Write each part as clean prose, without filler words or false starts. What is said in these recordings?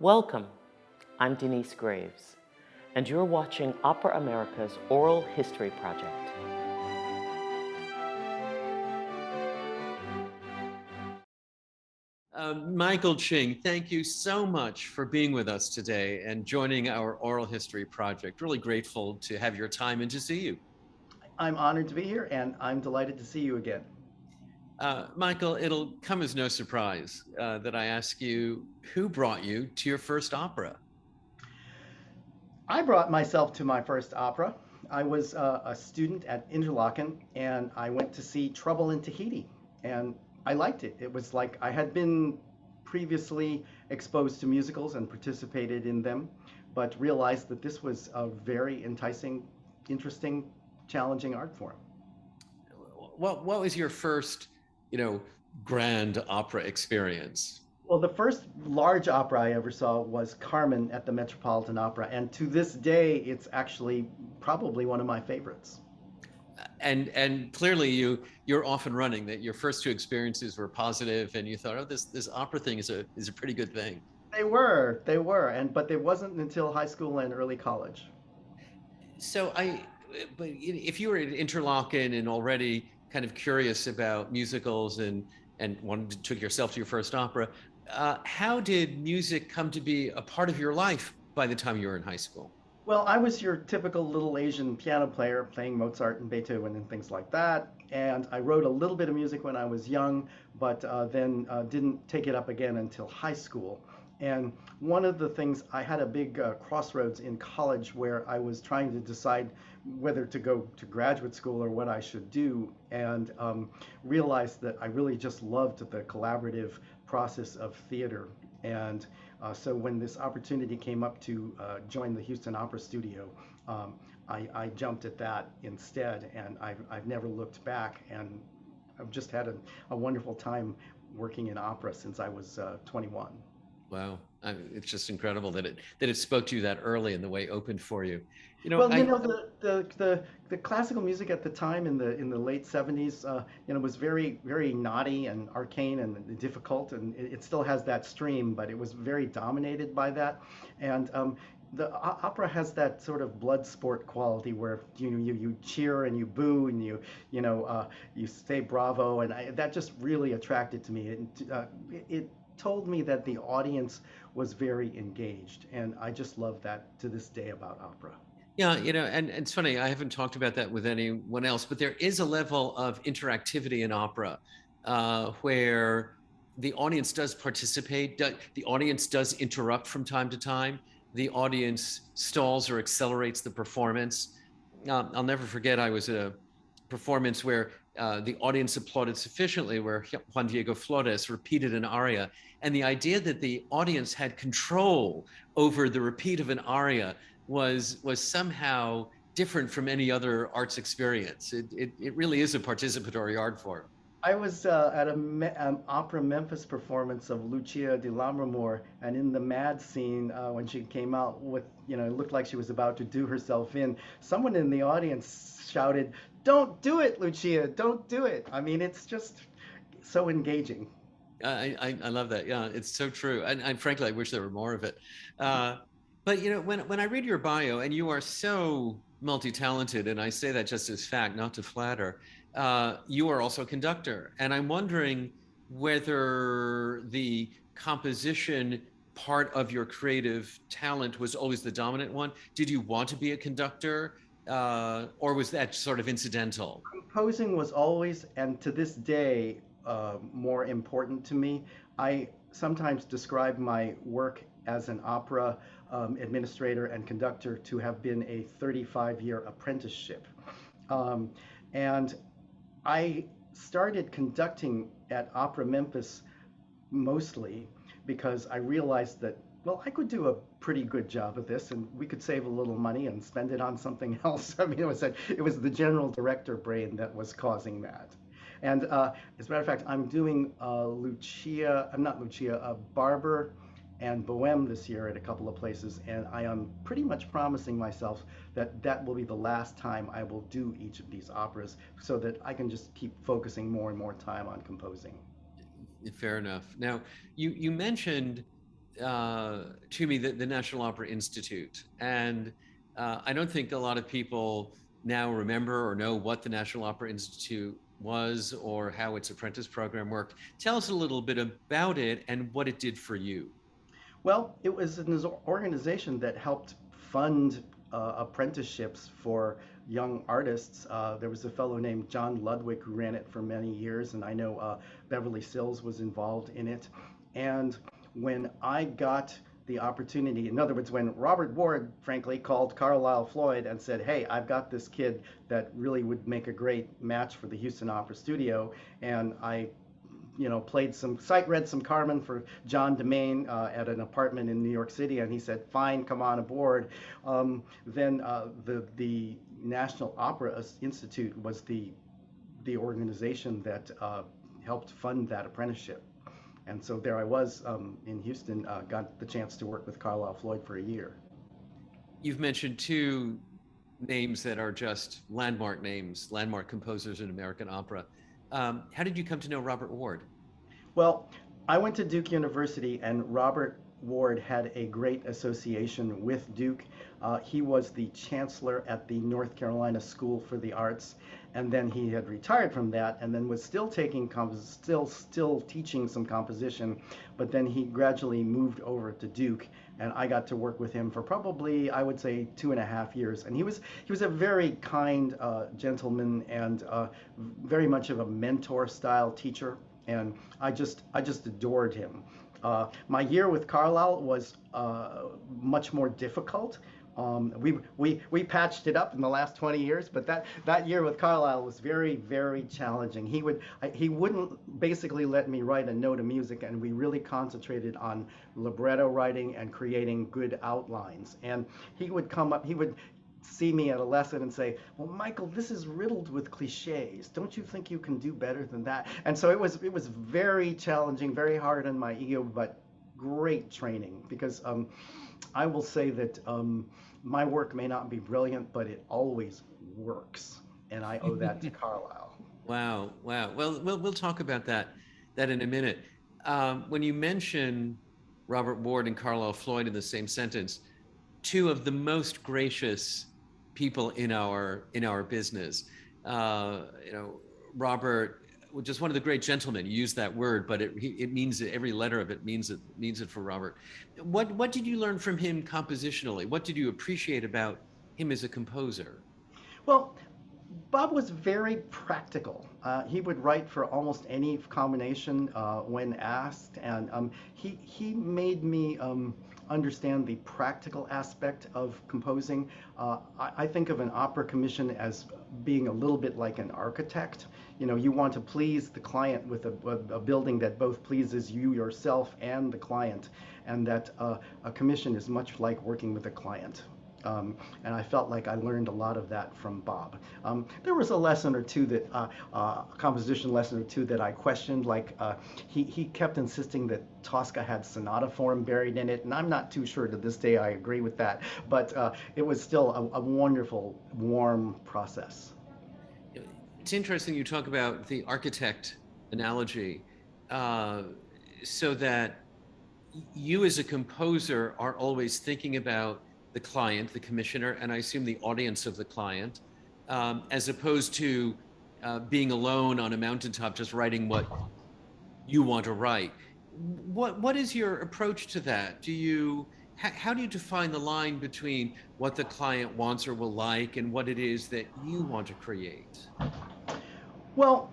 Welcome, I'm Denise Graves, and you're watching Opera America's Oral History Project. Michael Ching, thank you so much for being with us today and joining our Oral History Project. Really grateful to have your time and to see you. I'm honored to be here, and I'm delighted to see you again. Michael, it'll come as no surprise that I ask you, who brought you to your first opera? I brought myself to my first opera. I was a student at Interlochen, and I went to see Trouble in Tahiti, and I liked it. It was like I had been previously exposed to musicals and participated in them, but realized that this was a very enticing, interesting, challenging art form. What was your first, grand opera experience? Well, the first large opera I ever saw was Carmen at the Metropolitan Opera, and to this day, it's actually probably one of my favorites. And clearly you're off and running. That your first two experiences were positive, and you thought, oh, this opera thing is a pretty good thing. And but it wasn't until high school and early college. So but if you were at Interlochen and already kind of curious about musicals and wanted to took yourself to your first opera, how did music come to be a part of your life by the time you were in high school? Well, I was your typical little Asian piano player playing Mozart and Beethoven and things like that. And I wrote a little bit of music when I was young, but then didn't take it up again until high school. And one of the things, I had a big crossroads in college where I was trying to decide whether to go to graduate school or what I should do, and realized that I really just loved the collaborative process of theater. And so when this opportunity came up to join the Houston Opera Studio, I jumped at that instead, and I've never looked back. And I've just had a wonderful time working in opera since I was 21. Wow, it's just incredible that it spoke to you that early and the way it opened for you. You know, Well, you I know, the classical music at the time in the late 70s, was very naughty and arcane and difficult, and it still has that stream, but it was very dominated by that. And the opera has that sort of blood sport quality where you cheer and you boo and you say bravo, and that just really attracted to me. It told me that the audience was very engaged, and I just love that to this day about opera. Yeah, and it's funny, I haven't talked about that with anyone else, but there is a level of interactivity in opera where the audience does participate, the audience does interrupt from time to time, the audience stalls or accelerates the performance. I'll never forget, I was at a performance where the audience applauded sufficiently, where Juan Diego Flores repeated an aria, and the idea that the audience had control over the repeat of an aria was somehow different from any other arts experience. It really is a participatory art form. I was at an opera Memphis performance of Lucia di Lammermoor, and in the mad scene, when she came out with, it looked like she was about to do herself in, someone in the audience shouted, "Don't do it, Lucia, don't do it." I mean, it's just so engaging. I love that. Yeah, it's so true. And frankly, I wish there were more of it. Uh, but when I read your bio, and you are so multi-talented, and I say that just as fact, not to flatter, you are also a conductor. And I'm wondering whether the composition part of your creative talent was always the dominant one. Did you want to be a conductor, or was that sort of incidental? Composing was always, and to this day, more important to me. I sometimes describe my work as an opera administrator and conductor to have been a 35-year apprenticeship. Um, and I started conducting at Opera Memphis mostly because I realized that, well, I could do a pretty good job of this, and we could save a little money and spend it on something else. I mean, it was the general director brain that was causing that. And as a matter of fact, I'm doing I'm not Lucia, Barber and Bohème this year at a couple of places, and I am pretty much promising myself that that will be the last time I will do each of these operas, so that I can just keep focusing more and more time on composing. Fair enough. Now, you mentioned to me the National Opera Institute. And I don't think a lot of people now remember or know what the National Opera Institute was or how its apprentice program worked. Tell us a little bit about it and what it did for you. Well, it was an organization that helped fund apprenticeships for young artists. There was a fellow named John Ludwig who ran it for many years, and I know Beverly Sills was involved in it. And when I got the opportunity, in other words, when Robert Ward, frankly, called Carlisle Floyd and said, "Hey, I've got this kid that really would make a great match for the Houston Opera Studio," and I played read some Carmen for John DeMaine at an apartment in New York City, and he said, "Fine, come on aboard." Then the National Opera Institute was the organization that helped fund that apprenticeship. And so there I was in Houston, got the chance to work with Carlisle Floyd for a year. You've mentioned two names that are just landmark names, landmark composers in American opera. How did you come to know Robert Ward? Well, I went to Duke University, and Robert Ward had a great association with Duke. He was the chancellor at the North Carolina School for the Arts, and then he had retired from that, and then was still taking still teaching some composition, but then he gradually moved over to Duke, and I got to work with him for probably, I would say, 2.5 years. And he was a very kind gentleman, and very much of a mentor style teacher, and I just adored him. My year with Carlisle was much more difficult. We patched it up in the last 20 years, but that year with Carlisle was very, very challenging. He wouldn't basically let me write a note of music, and we really concentrated on libretto writing and creating good outlines. And he would see me at a lesson and say, "Well, Michael, this is riddled with cliches. Don't you think you can do better than that?" And so it was very challenging, very hard on my ego, but great training, because I will say that my work may not be brilliant, but it always works, and I owe that to Carlisle. Wow, wow. Well, we'll talk about that in a minute. When you mention Robert Ward and Carlisle Floyd in the same sentence, two of the most gracious people in our business. Robert, just one of the great gentlemen. You use that word, but it means it. Every letter of it means it for Robert. What did you learn from him compositionally? What did you appreciate about him as a composer? Well, Bob was very practical. He would write for almost any combination when asked, and he made me understand the practical aspect of composing. I think of an opera commission as being a little bit like an architect. You want to please the client with a building that both pleases you yourself and the client, and that a commission is much like working with a client. And I felt like I learned a lot of that from Bob. There was a lesson or two composition lesson or two that I questioned, like he kept insisting that Tosca had sonata form buried in it, and I'm not too sure to this day I agree with that, but it was still a wonderful, warm process. It's interesting you talk about the architect analogy, so that you as a composer are always thinking about the client, the commissioner, and I assume the audience of the client, as opposed to being alone on a mountaintop just writing what you want to write. What is your approach to that? How do you define the line between what the client wants or will like and what it is that you want to create? Well,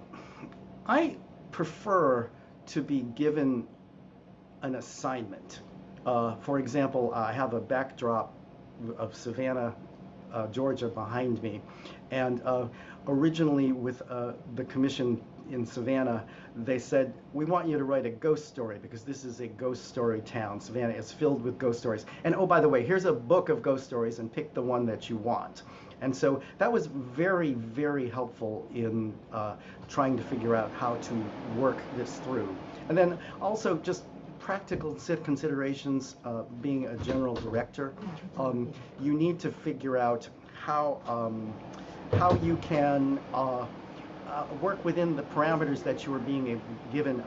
I prefer to be given an assignment. For example, I have a backdrop of Savannah, Georgia behind me, and originally with the commission in Savannah, they said, "We want you to write a ghost story because this is a ghost story town. Savannah is filled with ghost stories. And oh, by the way, here's a book of ghost stories, and pick the one that you want." And so that was very, very helpful in trying to figure out how to work this through. And then also just practical considerations, being a general director, you need to figure out how you can work within the parameters that you are being given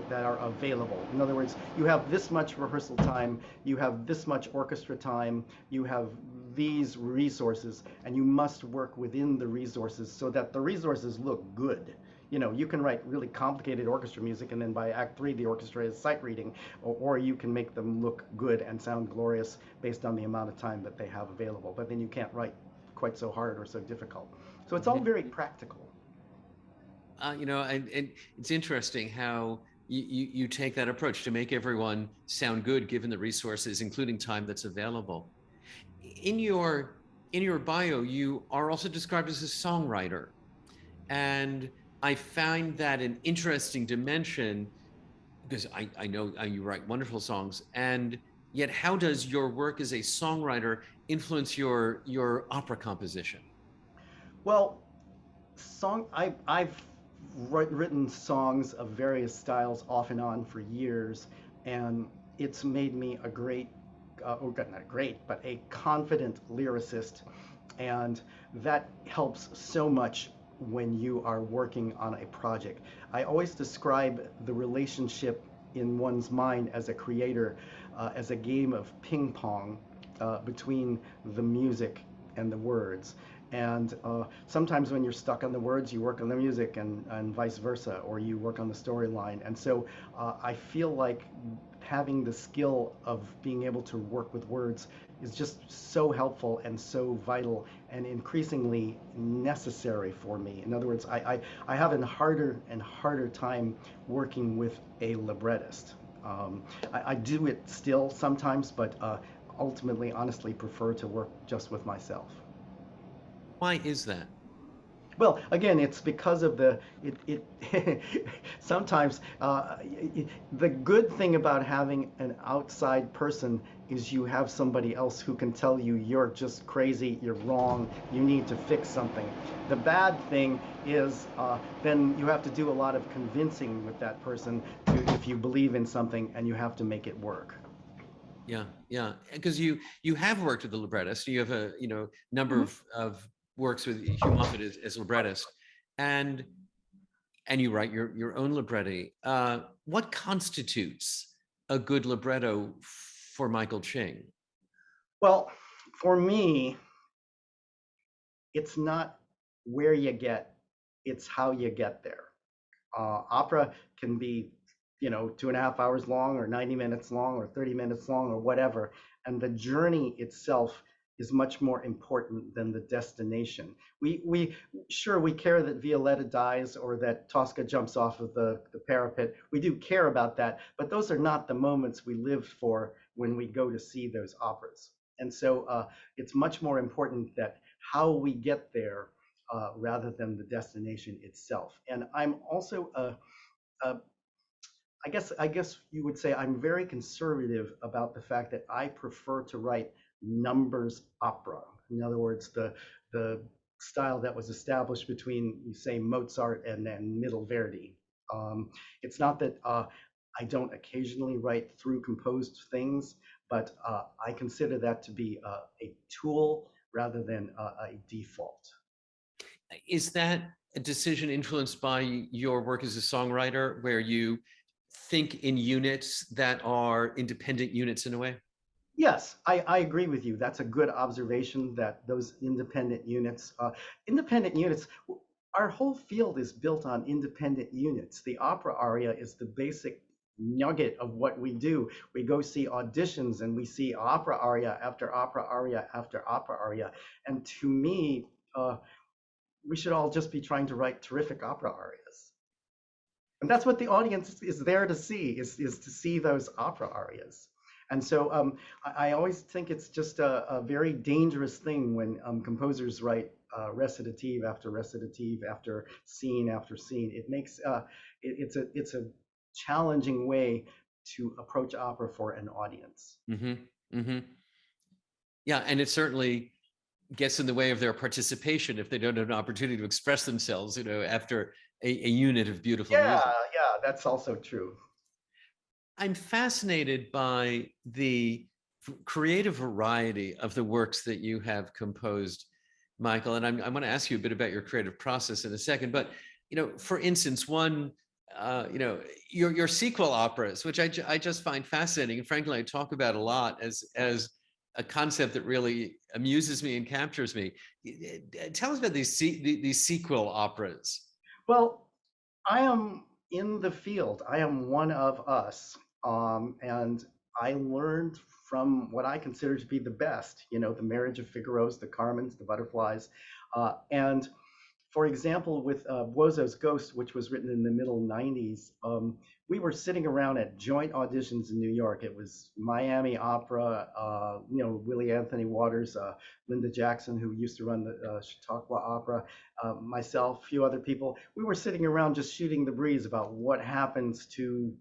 that are available. In other words, you have this much rehearsal time, you have this much orchestra time, you have these resources, and you must work within the resources so that the resources look good. You know, you can write really complicated orchestra music, and then by Act 3 the orchestra is sight reading, or you can make them look good and sound glorious based on the amount of time that they have available. But then you can't write quite so hard or so difficult. So it's all very practical. And it's interesting how you take that approach to make everyone sound good given the resources, including time that's available. In your bio, you are also described as a songwriter, and I find that an interesting dimension because I know you write wonderful songs, and yet how does your work as a songwriter influence your opera composition? Well, I've written songs of various styles off and on for years, and it's made me a great, or not great, but a confident lyricist, and that helps so much when you are working on a project. I always describe the relationship in one's mind as a creator as a game of ping pong between the music and the words. And sometimes when you're stuck on the words, you work on the music, and vice versa, or you work on the storyline. And so I feel like having the skill of being able to work with words is just so helpful and so vital and increasingly necessary for me. In other words, I have a harder and harder time working with a librettist. I do it still sometimes, but ultimately, honestly, prefer to work just with myself. Why is that? Well, again, it's because of sometimes the good thing about having an outside person is you have somebody else who can tell you you're just crazy, you're wrong, you need to fix something. The bad thing is then you have to do a lot of convincing with that person if you believe in something, and you have to make it work. Yeah, because you have worked with the librettist. You have a number of works with Hugh Moffat as librettist, and you write your own libretti. What constitutes a good libretto for Michael Ching? Well, for me, it's not where you get, it's how you get there. Opera can be, 2.5 hours long, or 90 minutes long, or 30 minutes long, or whatever. And the journey itself is much more important than the destination. We sure, we care that Violetta dies or that Tosca jumps off of the parapet. We do care about that, but those are not the moments we live for when we go to see those operas. And so it's much more important that how we get there rather than the destination itself. And I'm also I guess you would say I'm very conservative about the fact that I prefer to write numbers opera. In other words, the style that was established between, say, Mozart and then Middle Verdi. It's not that I don't occasionally write through composed things, but I consider that to be a tool rather than a default. Is that a decision influenced by your work as a songwriter, where you think in units that are independent units in a way? Yes, I agree with you. That's a good observation, that those independent units, our whole field is built on independent units. The opera aria is the basic nugget of what we do. We go see auditions and we see opera aria after opera aria after opera aria. And to me, we should all just be trying to write terrific opera arias. And that's what the audience is there to see, is to see those opera arias. And so I always think it's just a very dangerous thing when composers write recitative after recitative after scene after scene. It makes it's a challenging way to approach opera for an audience. Yeah, and it certainly gets in the way of their participation if they don't have an opportunity to express themselves, after a unit of beautiful music. Yeah, that's also true. I'm fascinated by the creative variety of the works that you have composed, Michael, and I want to ask you a bit about your creative process in a second. But For instance, one, your sequel operas, which I just find fascinating, and frankly, I talk about a lot as a concept that really amuses me and captures me. Tell us about these sequel operas. Well, I am in the field. I am one of us. And I learned from what I consider to be the best, the Marriage of Figaro's, the Carmens, the Butterflies. And for example, with BUOSO'S Ghost, which was written in the middle 90s, we were sitting around at joint auditions in New York. It was Miami Opera, Willie Anthony Waters, Linda Jackson, who used to run the Chautauqua Opera, myself, a few other people. We were sitting around just shooting the breeze about what happens to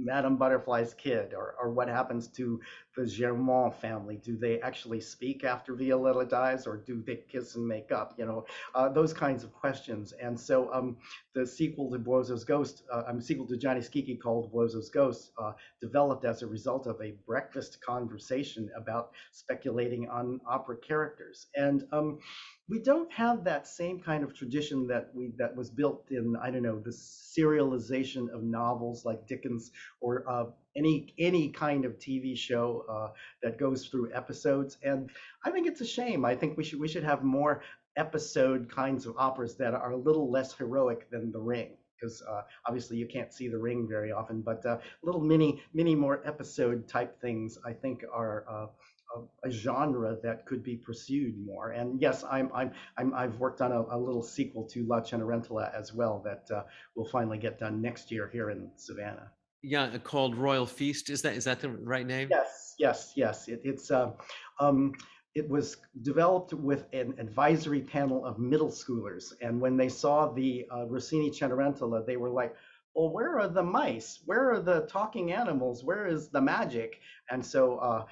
Madame Butterfly's kid, or what happens to the Germain family? Do they actually speak after Violetta dies, or do they kiss and make up? Those kinds of questions. And so the sequel to BUOSO'S Ghost, sequel to GIANNI SCHICCHI called BUOSO'S Ghost, developed as a result of a breakfast conversation about speculating on opera characters. And we don't have that same kind of tradition that was built in, I don't know, the serialization of novels like Dickens, or any kind of TV show that goes through episodes. And I think it's a shame. I think we should have more episode kinds of operas that are a little less heroic than The Ring, because obviously you can't see The Ring very often, but little mini more episode type things I think are a genre that could be pursued more. And yes, I've worked on a little sequel to La Cenerentola as well that will finally get done next year here in Savannah. Yeah, called Royal Feast. Is that the right name? Yes. It was developed with an advisory panel of middle schoolers, and when they saw the Rossini Cenerentola, they were like, "Well, where are the mice? Where are the talking animals? Where is the magic?" And so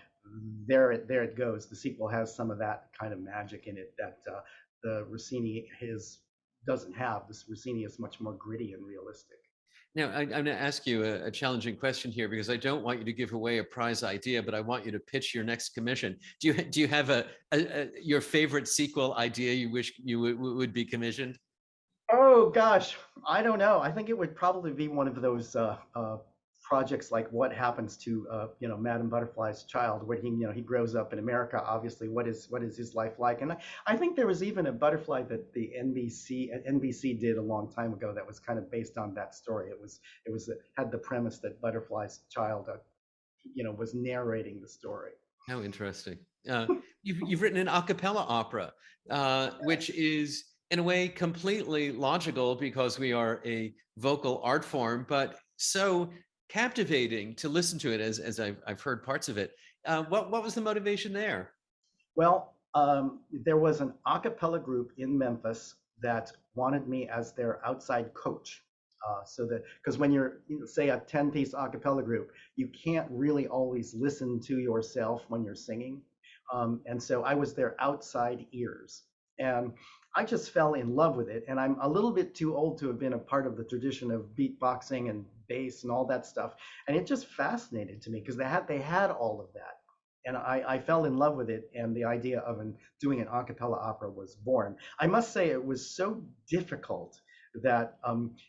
there it goes. The sequel has some of that kind of magic in it that the Rossini doesn't have. This Rossini is much more gritty and realistic. Now, I'm going to ask you a challenging question here, because I don't want you to give away a prize idea, but I want you to pitch your next commission. Do you have your favorite sequel idea you wish you would be commissioned? Oh gosh, I don't know. I think it would probably be one of those projects like What Happens to Madame Butterfly's Child, where he grows up in America. Obviously, what is his life like? And I think there was even a Butterfly that the NBC did a long time ago that was kind of based on that story. It had the premise that Butterfly's Child was narrating the story. How interesting. You've written an a cappella opera, which is in a way completely logical because we are a vocal art form, but so captivating to listen to it as I've heard parts of it. What was the motivation there? Well, there was an a cappella group in Memphis that wanted me as their outside coach. So that, because when you're, say, a 10-piece a cappella group, you can't really always listen to yourself when you're singing. And so I was their outside ears. And I just fell in love with it. And I'm a little bit too old to have been a part of the tradition of beatboxing and bass and all that stuff. And it just fascinated to me because they had all of that. And I fell in love with it, and the idea of doing an a cappella opera was born. I must say it was so difficult that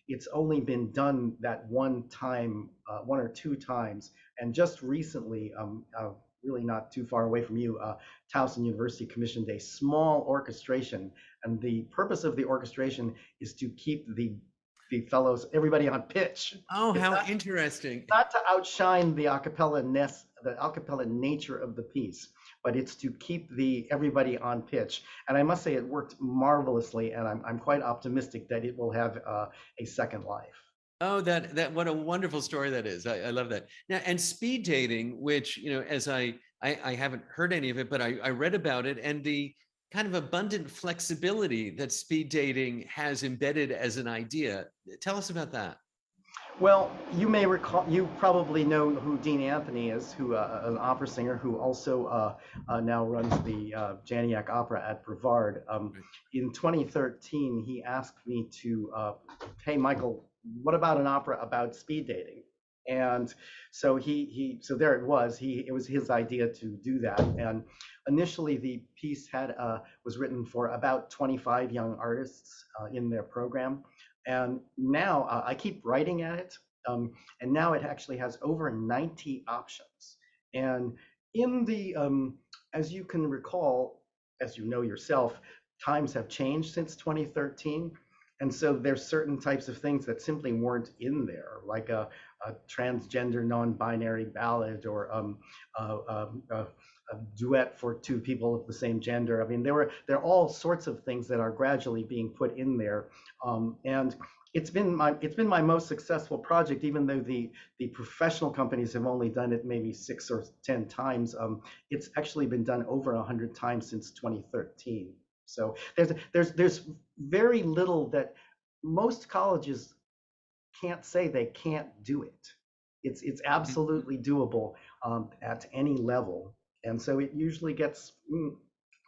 it's only been done that one time, one or two times. And just recently, really not too far away from you, Towson University commissioned a small orchestration. And the purpose of the orchestration is to keep the everybody on pitch. Oh, how interesting. Not to outshine the a cappella nature of the piece, but it's to keep everybody on pitch. And I must say it worked marvelously, and I'm quite optimistic that it will have a second life. Oh, that what a wonderful story that is. I love that. Now, and speed dating, which, as I haven't heard any of it, but I read about it, and the kind of abundant flexibility that speed dating has embedded as an idea. Tell us about that. Well, you may recall, you probably know who Dean Anthony is, who an opera singer who also now runs the Janiak Opera at Brevard. In 2013, he asked me to, hey, Michael, what about an opera about speed dating? And so so there it was. It was his idea to do that. And initially, the piece was written for about 25 young artists in their program. And now I keep writing at it, and now it actually has over 90 options. And in the, as you can recall, as you know yourself, times have changed since 2013. And so there's certain types of things that simply weren't in there, like a transgender non-binary ballad, or a duet for two people of the same gender. I mean, there are all sorts of things that are gradually being put in there, and it's been my most successful project, even though the professional companies have only done it maybe 6 or 10 times. It's actually been done over 100 times since 2013. So there's very little that most colleges can't say they can't do it. It's absolutely doable at any level, and so it usually gets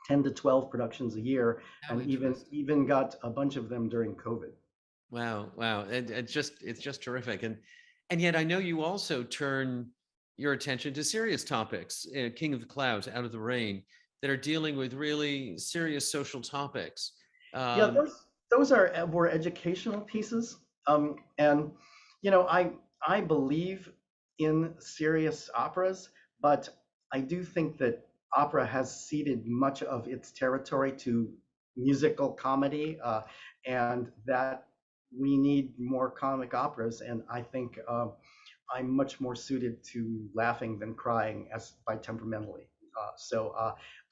10 to 12 productions a year, How and interesting. even got a bunch of them during COVID. Wow, wow. It's just terrific. And yet I know you also turn your attention to serious topics, King of the Clouds, Out of the Rain, that are dealing with really serious social topics. Yeah, Um, those are more educational pieces, and I believe in serious operas, but I do think that opera has ceded much of its territory to musical comedy, and that we need more comic operas. And I think I'm much more suited to laughing than crying, as by temperamentally. So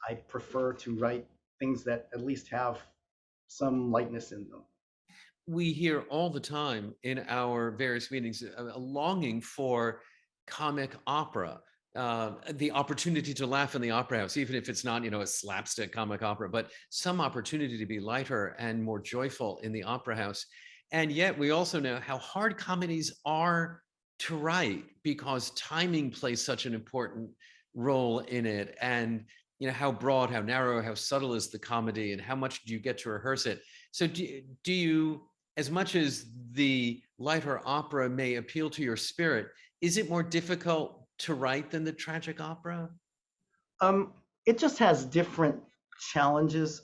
I prefer to write things that at least have some lightness in them. we hear all the time in our various meetings a longing for comic opera, the opportunity to laugh in the opera house, even if it's not, a slapstick comic opera, but some opportunity to be lighter and more joyful in the opera house. And yet we also know how hard comedies are to write because timing plays such an important role in it. And how broad, how narrow, how subtle is the comedy, and how much do you get to rehearse it? So do you, as much as the lighter opera may appeal to your spirit, is it more difficult to write than the tragic opera? Um, it just has different challenges.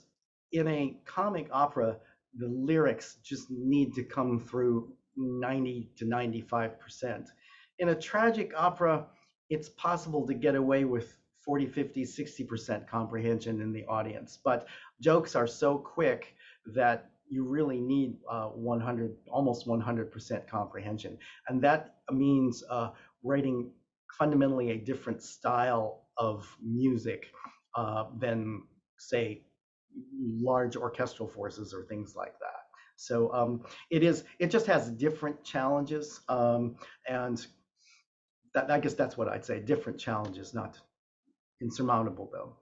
In a comic opera, the lyrics just need to come through 90 to 95%. In a tragic opera, it's possible to get away with 40, 50, 60% comprehension in the audience, but jokes are so quick that you really need 100, almost 100% comprehension. And that means writing fundamentally a different style of music than, say, large orchestral forces or things like that. So it just has different challenges, and I guess that's what I'd say. Different challenges, not insurmountable though.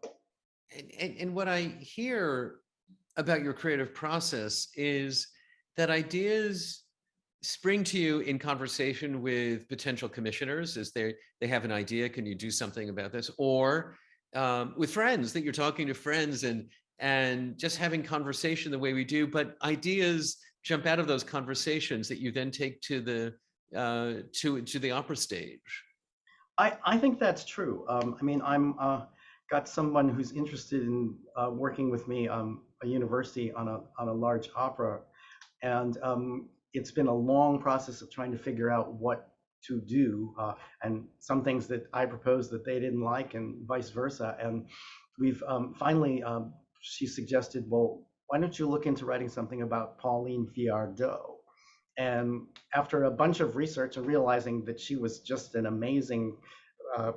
And what I hear about your creative process is that ideas spring to you in conversation with potential commissioners as they have an idea, can you do something about this, or with friends, that you're talking to friends and just having conversation the way we do, but ideas jump out of those conversations that you then take to to the opera stage. I think that's true. I mean, I'm got someone who's interested in working with me, a university on a large opera, and it's been a long process of trying to figure out what to do, and some things that I proposed that they didn't like, and vice versa. And we've finally, she suggested, well, why don't you look into writing something about Pauline Viardot? And after a bunch of research and realizing that she was just an amazing uh,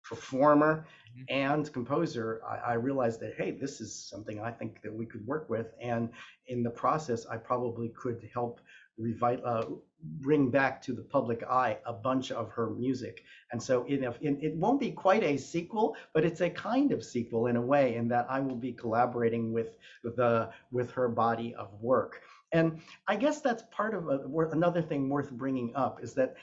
performer Mhm. and composer, I realized that, hey, this is something I think that we could work with. And in the process, I probably could help bring back to the public eye a bunch of her music. And so it won't be quite a sequel, but it's a kind of sequel in a way, in that I will be collaborating with her body of work. And I guess that's part of another thing worth bringing up, is that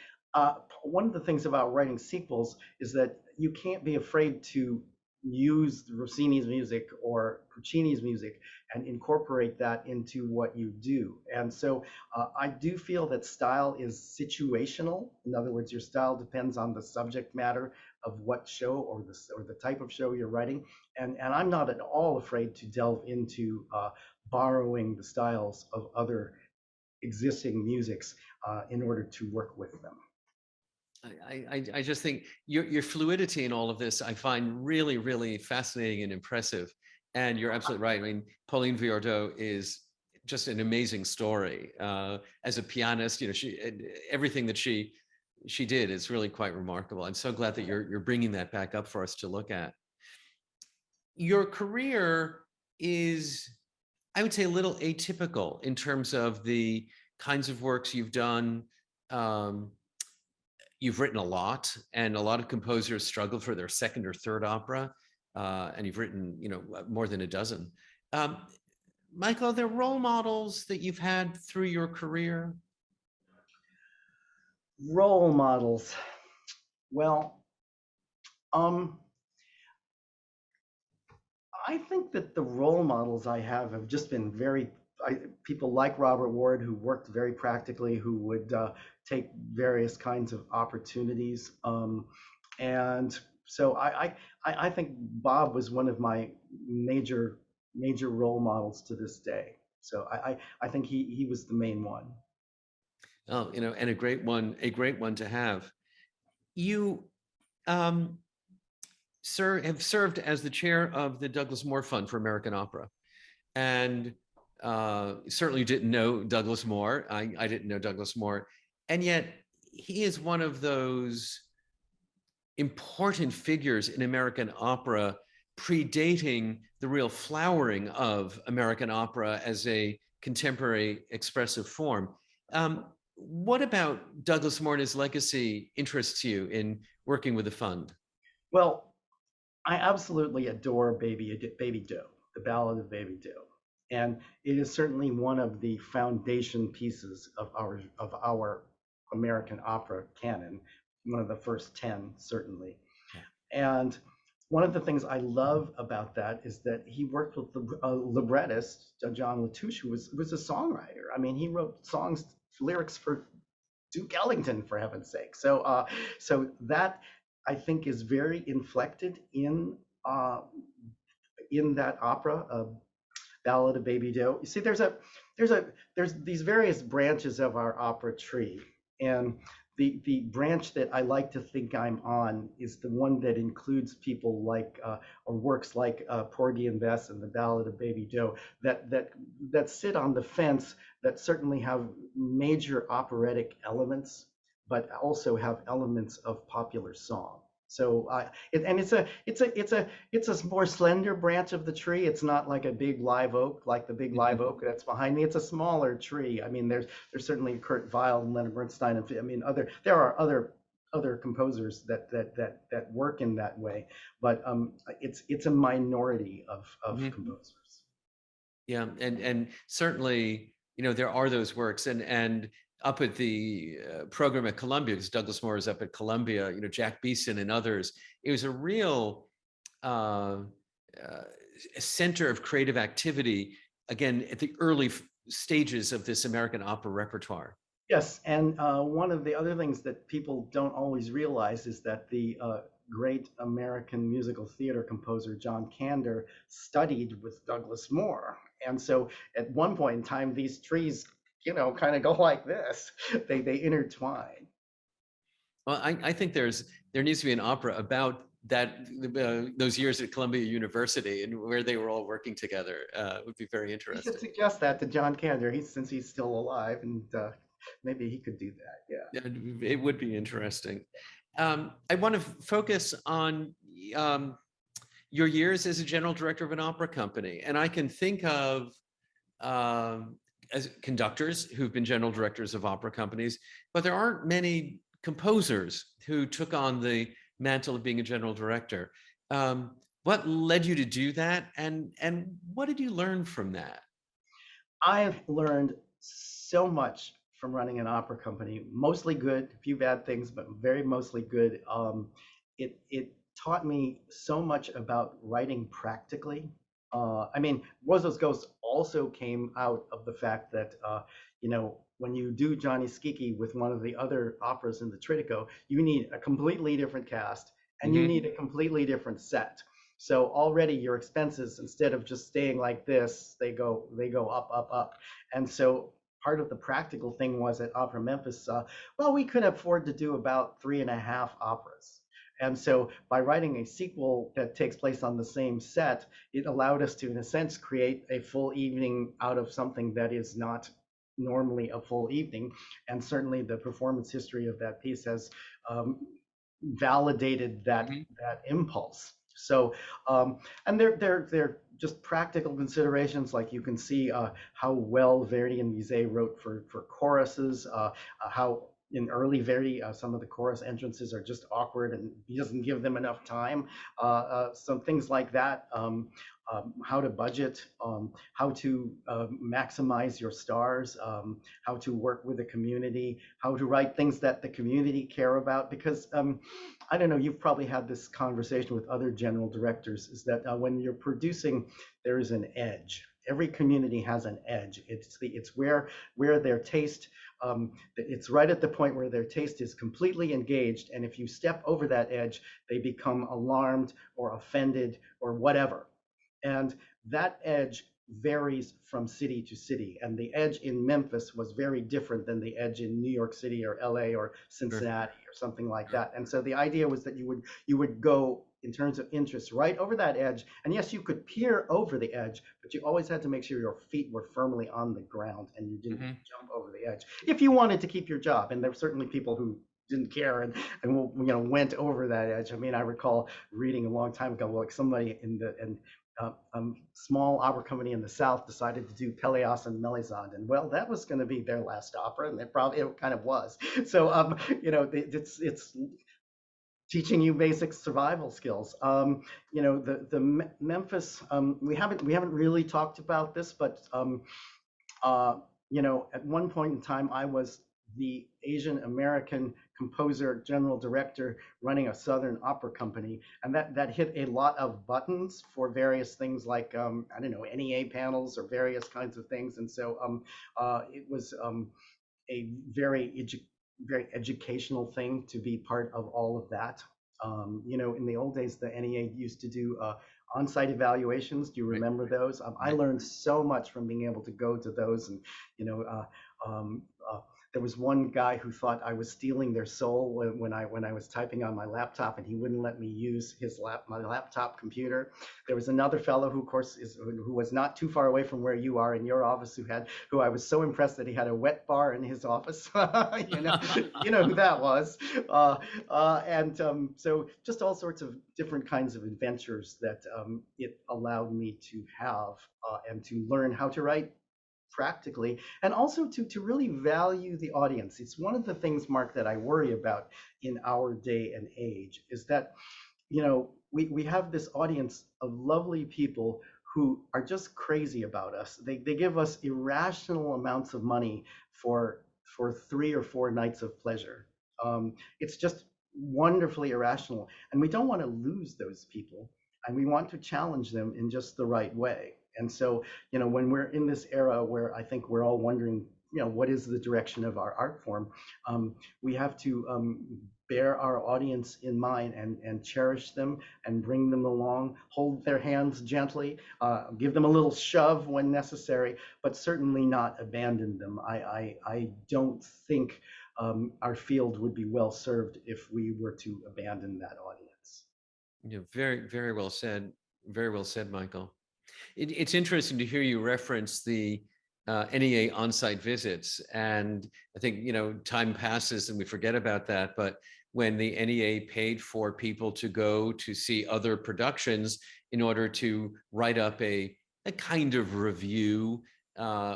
one of the things about writing sequels is that you can't be afraid to use Rossini's music or Puccini's music and incorporate that into what you do. And so I do feel that style is situational. In other words, your style depends on the subject matter of what show, or the type of show you're writing. And I'm not at all afraid to delve into borrowing the styles of other existing musics in order to work with them. I just think your fluidity in all of this I find really, really fascinating and impressive. And you're absolutely right. I mean, Pauline Viardot is just an amazing story. As a pianist, everything that she did is really quite remarkable. I'm so glad that you're bringing that back up for us to look at. Your career is, I would say, a little atypical in terms of the kinds of works you've done. You've written a lot, and a lot of composers struggle for their second or third opera, and you've written, more than a dozen. Michael, are there role models that you've had through your career? Role models. Well, I think that the role models I have just been people like Robert Ward, who worked very practically, who would take various kinds of opportunities. And so I think Bob was one of my major role models to this day. So I think he was the main one. Oh, and a great one to have. You, sir, have served as the chair of the Douglas Moore Fund for American Opera, and certainly didn't know Douglas Moore. I didn't know Douglas Moore, and yet he is one of those important figures in American opera, predating the real flowering of American opera as a contemporary expressive form. What about Douglas Moore and his legacy interests you in working with the fund? Well, I absolutely adore Baby Doe, the Ballad of Baby Doe, and it is certainly one of the foundation pieces of our American opera canon, one of the first 10 certainly. And one of the things I love about that is that he worked with the librettist John Latouche, who was a songwriter. I mean, he wrote lyrics for Duke Ellington, for heaven's sake. So that I think is very inflected in that opera, Ballad of Baby Doe. You see, there's these various branches of our opera tree, and the branch that I like to think I'm on is the one that includes people like or works like Porgy and Bess and the Ballad of Baby Doe that sit on the fence, that certainly have major operatic elements, but also have elements of popular song. So it's a more slender branch of the tree. It's not like a big live oak, like the big live oak that's behind me. It's a smaller tree. I mean, there's certainly Kurt Weill and Leonard Bernstein, and I mean there are other composers that work in that way, but it's a minority of composers. Yeah, and certainly, there are those works, and up at the program at Columbia, because Douglas Moore is up at Columbia, Jack Beeson and others. It was a real center of creative activity, again, at the early stages of this American opera repertoire. Yes, and one of the other things that people don't always realize is that the great American musical theater composer John Kander studied with Douglas Moore. And so at one point in time, these trees, kind of go like this. They intertwine. Well, I think there needs to be an opera about that those years at Columbia University and where they were all working together. It would be very interesting. You should suggest that to John Kander, since he's still alive, and maybe he could do that. Yeah, it would be interesting. I want to focus on your years as a general director of an opera company, and I can think of as conductors who've been general directors of opera companies, but there aren't many composers who took on the mantle of being a general director. What led you to do that, and what did you learn from that? I've learned so much from running an opera company, mostly good, a few bad things, but mostly good. It taught me so much about writing practically. I mean, BUOSO'S GHOST also came out of the fact that, when you do Gianni Schicchi with one of the other operas in the Trittico, you need a completely different cast and you need a completely different set. So already your expenses, instead of just staying like this, they go up, up, up. And so part of the practical thing was at Opera Memphis, well, we could afford to do about 3.5 operas. And so by writing a sequel that takes place on the same set, it allowed us to, in a sense, create a full evening out of something that is not normally a full evening. And certainly the performance history of that piece has validated that Mhm. that impulse. So, and they're just practical considerations. Like you can see how well Verdi and Bizet wrote for choruses. How in early Verdi, some of the chorus entrances are just awkward, and he doesn't give them enough time. Some things like that. How to budget, how to maximize your stars, how to work with the community, how to write things that the community care about. Because I don't know, you've probably had this conversation with other general directors, is that when you're producing, there is an edge. Every community has an edge. It's where their taste, it's right at the point where their taste is completely engaged, and if you step over that edge, they become alarmed or offended or whatever. And that edge varies from city to city. And the edge in Memphis was very different than the edge in New York City or LA or Sure. Cincinnati or something like that. And so the idea was that you would go in terms of interest right over that edge. And yes, you could peer over the edge, but you always had to make sure your feet were firmly on the ground and you didn't Mhm. jump over the edge if you wanted to keep your job. And there were certainly people who didn't care and went over that edge. I mean, I recall reading a long time ago, like somebody in small opera company in the South decided to do Pelléas and Melisande, and well, that was going to be their last opera, and it kind of was. So, it's teaching you basic survival skills. The Memphis, we haven't really talked about this, but at one point in time, I was the Asian American composer, general director running a Southern opera company. And that hit a lot of buttons for various things like, I don't know, NEA panels or various kinds of things. And so it was a very educational thing to be part of all of that. In the old days, the NEA used to do on-site evaluations. Do you Right. remember those? I Right. learned so much from being able to go to those, and you know, there was one guy who thought I was stealing their soul when I was typing on my laptop, and he wouldn't let me use my laptop computer. There was another fellow who, of course, who was not too far away from where you are in your office, who I was so impressed that he had a wet bar in his office. You know who that was. So just all sorts of different kinds of adventures that it allowed me to have and to learn how to write practically, and also to really value the audience. It's one of the things, Mark, that I worry about in our day and age, is that we have this audience of lovely people who are just crazy about us. They give us irrational amounts of money for 3 or 4 nights of pleasure. It's just wonderfully irrational, and we don't want to lose those people, and we want to challenge them in just the right way. And so, when we're in this era where I think we're all wondering, what is the direction of our art form, we have to bear our audience in mind and cherish them and bring them along, hold their hands gently, give them a little shove when necessary, but certainly not abandon them. I don't think our field would be well served if we were to abandon that audience. Very, very well said. Very well said, Michael. It's interesting to hear you reference the NEA on-site visits, and I think time passes and we forget about that. But when the NEA paid for people to go to see other productions in order to write up a kind of review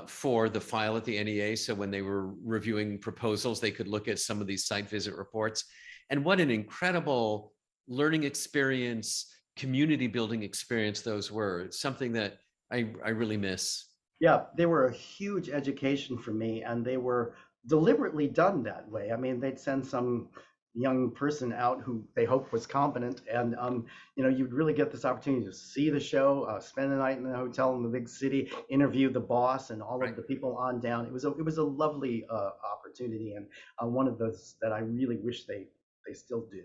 for the file at the NEA, so when they were reviewing proposals, they could look at some of these site visit reports, and what an incredible learning experience, community building experience those were. It's something that I really miss. Yeah, they were a huge education for me, and they were deliberately done that way. I mean, they'd send some young person out who they hoped was competent, and you'd really get this opportunity to see the show, spend the night in the hotel in the big city, interview the boss and all Right. of the people on down. It was a lovely opportunity, and one of those that I really wish they still do.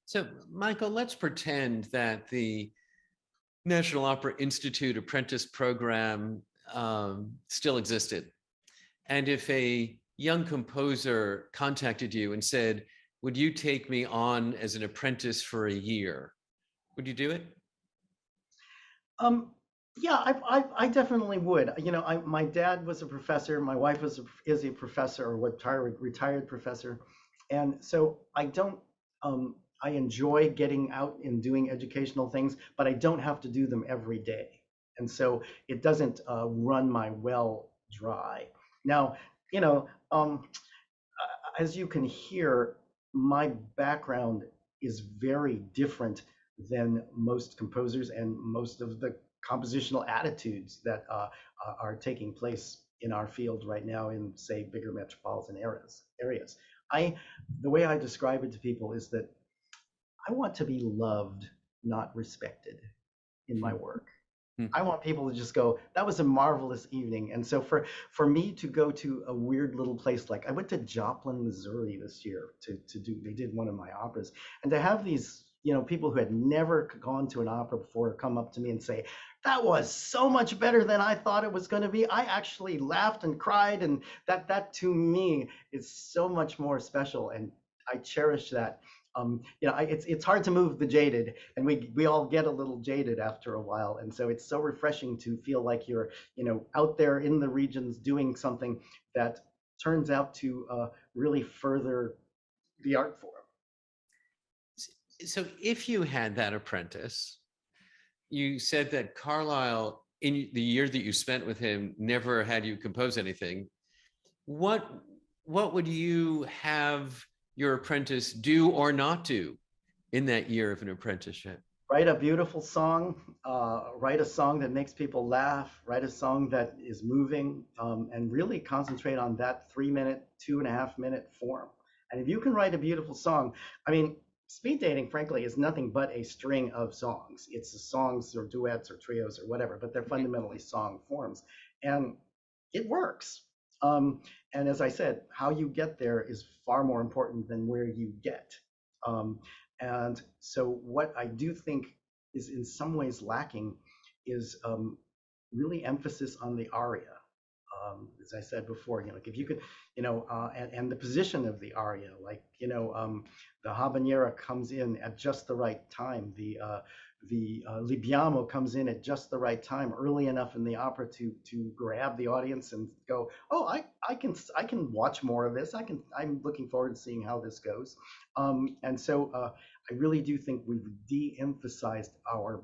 So, Michael, let's pretend that the National Opera Institute Apprentice program still existed, And if a young composer contacted you and said, would you take me on as an apprentice for a year? Would you do it? Um, yeah, I definitely would. You know, my dad was a professor. My wife is a professor, or retired professor, and so I don't. I enjoy getting out and doing educational things, but I don't have to do them every day, and so it doesn't run my well dry. Now, you know, as you can hear, my background is very different than most composers and most of the compositional attitudes that are taking place in our field right now in, say, bigger metropolitan areas. The way I describe it to people is that I want to be loved, not respected in my work. I want people to just go, that was a marvelous evening. And so for me to go to a weird little place, like I went to Joplin, Missouri this year they did one of my operas, and to have these, you know, people who had never gone to an opera before come up to me and say, that was so much better than I thought it was going to be. I actually laughed and cried, and that to me is so much more special, and I cherish that. You know, it's hard to move the jaded, and we all get a little jaded after a while, and so it's so refreshing to feel like you're, you know, out there in the regions doing something that turns out to really further the art form. So if you had that apprentice, you said that Carlisle, in the year that you spent with him, never had you compose anything. What would you have your apprentice do or not do in that year of an apprenticeship? Write a beautiful song, write a song that makes people laugh, write a song that is moving, and really concentrate on that 3-minute, 2.5-minute form. And if you can write a beautiful song, I mean, speed dating, frankly, is nothing but a string of songs. It's songs or duets or trios or whatever, but they're fundamentally song forms. And it works. And as I said, how you get there is far more important than where you get. And so what I do think is in some ways lacking is really emphasis on the aria. As I said before, you know, like if you could, you know, and the position of the aria, like, you know, the habanera comes in at just the right time. The Libiamo comes in at just the right time, early enough in the opera to grab the audience and go, oh, I can watch more of this. I'm looking forward to seeing how this goes. And so I really do think we've de-emphasized our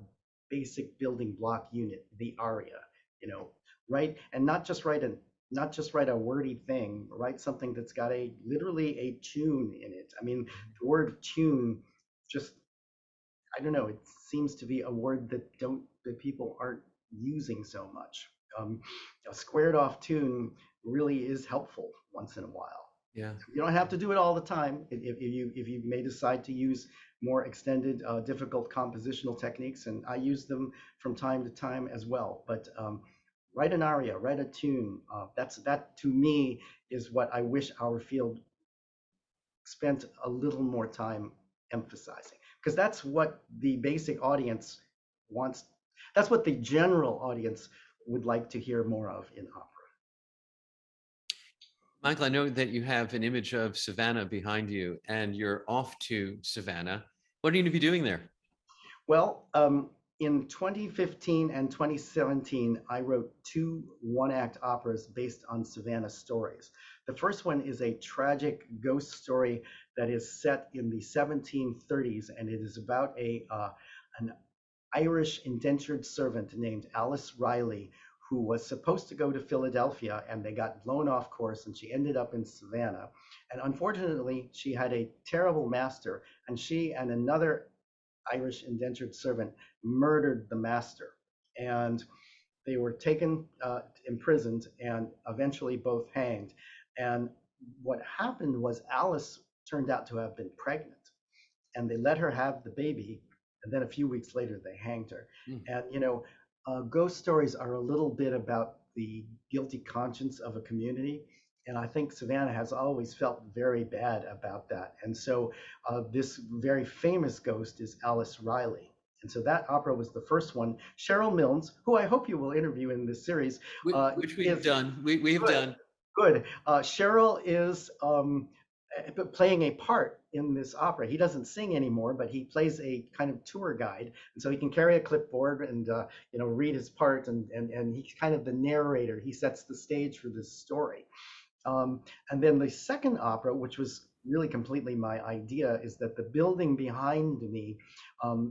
basic building block unit, the aria. You know, right? And not just write a wordy thing, write something that's got literally a tune in it. I mean, the word tune just, I don't know, it seems to be a word that people aren't using so much. A squared off tune really is helpful once in a while. Yeah. You don't have to do it all the time. If you may decide to use more extended, difficult compositional techniques, and I use them from time to time as well. But write an aria, write a tune. That to me is what I wish our field spent a little more time emphasizing, because that's what the basic audience wants. That's what the general audience would like to hear more of in opera. Michael, I know that you have an image of Savannah behind you, and you're off to Savannah. What are you going to be doing there? Well, in 2015 and 2017, I wrote 2 one-act operas based on Savannah stories. The first one is a tragic ghost story that is set in the 1730s, and it is about an Irish indentured servant named Alice Riley, who was supposed to go to Philadelphia, and they got blown off course, and she ended up in Savannah. And unfortunately, she had a terrible master, and she and another Irish indentured servant murdered the master. And they were taken, imprisoned, and eventually both hanged. And what happened was Alice turned out to have been pregnant, and they let her have the baby. And then a few weeks later, they hanged her. And, you know, ghost stories are a little bit about the guilty conscience of a community. And I think Savannah has always felt very bad about that. And so this very famous ghost is Alice Riley. And so that opera was the first one. Cheryl Milnes, who I hope you will interview in this series. Which we have done. We have done. Good. Cheryl is playing a part in this opera. He doesn't sing anymore, but he plays a kind of tour guide, and so he can carry a clipboard and read his part, and he's kind of the narrator. He sets the stage for this story. And then the second opera, which was really completely my idea, is that the building behind me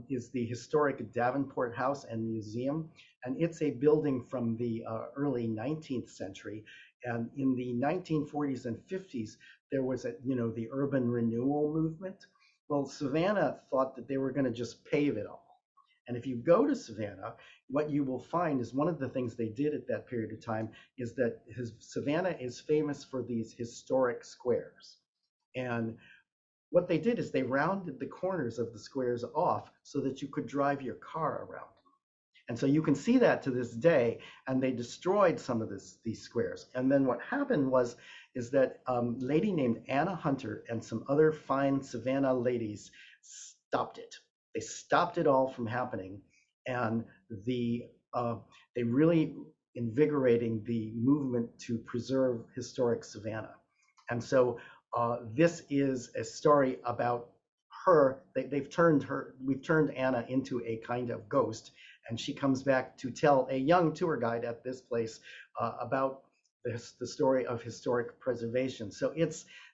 is the historic Davenport House and Museum. And it's a building from the early 19th century. And in the 1940s and 50s, there was the urban renewal movement. Well, Savannah thought that they were going to just pave it all. And if you go to Savannah, what you will find is one of the things they did at that period of time is that Savannah is famous for these historic squares. And what they did is they rounded the corners of the squares off so that you could drive your car around. And so you can see that to this day, and they destroyed some of these squares. And then what happened is that a lady named Anna Hunter and some other fine Savannah ladies stopped it. They stopped it all from happening, and they really invigorating the movement to preserve historic Savannah. And so this is a story about her. We've turned Anna into a kind of ghost, and she comes back to tell a young tour guide at this place about the story of historic preservation. So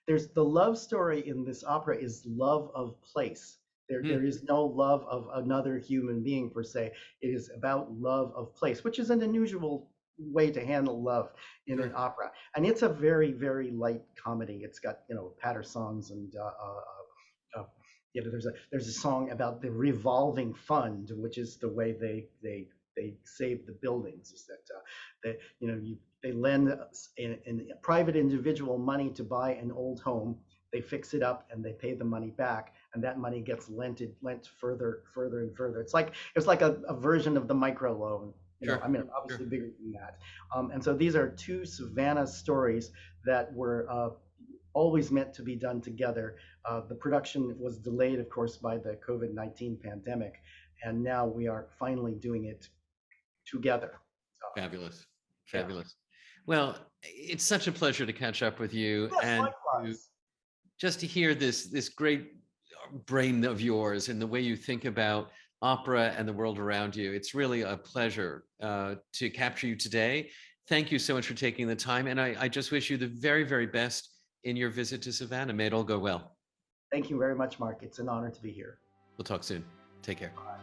there's the love story in this opera is love of place. There is no love of another human being per se. It is about love of place, which is an unusual way to handle love in an opera. And it's a very, very light comedy. It's got patter songs and there's a song about the revolving fund, which is the way they save the buildings. Is that they lend in private individual money to buy an old home. They fix it up and they pay the money back, and that money gets lent further and further. It's like a version of the microloan. I mean, obviously bigger than that. And so these are two Savannah stories that were always meant to be done together. The production was delayed, of course, by the COVID-19 pandemic, and now we are finally doing it together. Fabulous. Fabulous. Yeah. Well, it's such a pleasure to catch up with you. Yes, and likewise. Just to hear this great brain of yours and the way you think about opera and the world around you. It's really a pleasure to capture you today. Thank you so much for taking the time. And I just wish you the very, very best in your visit to Savannah. May it all go well. Thank you very much, Mark. It's an honor to be here. We'll talk soon. Take care. Bye.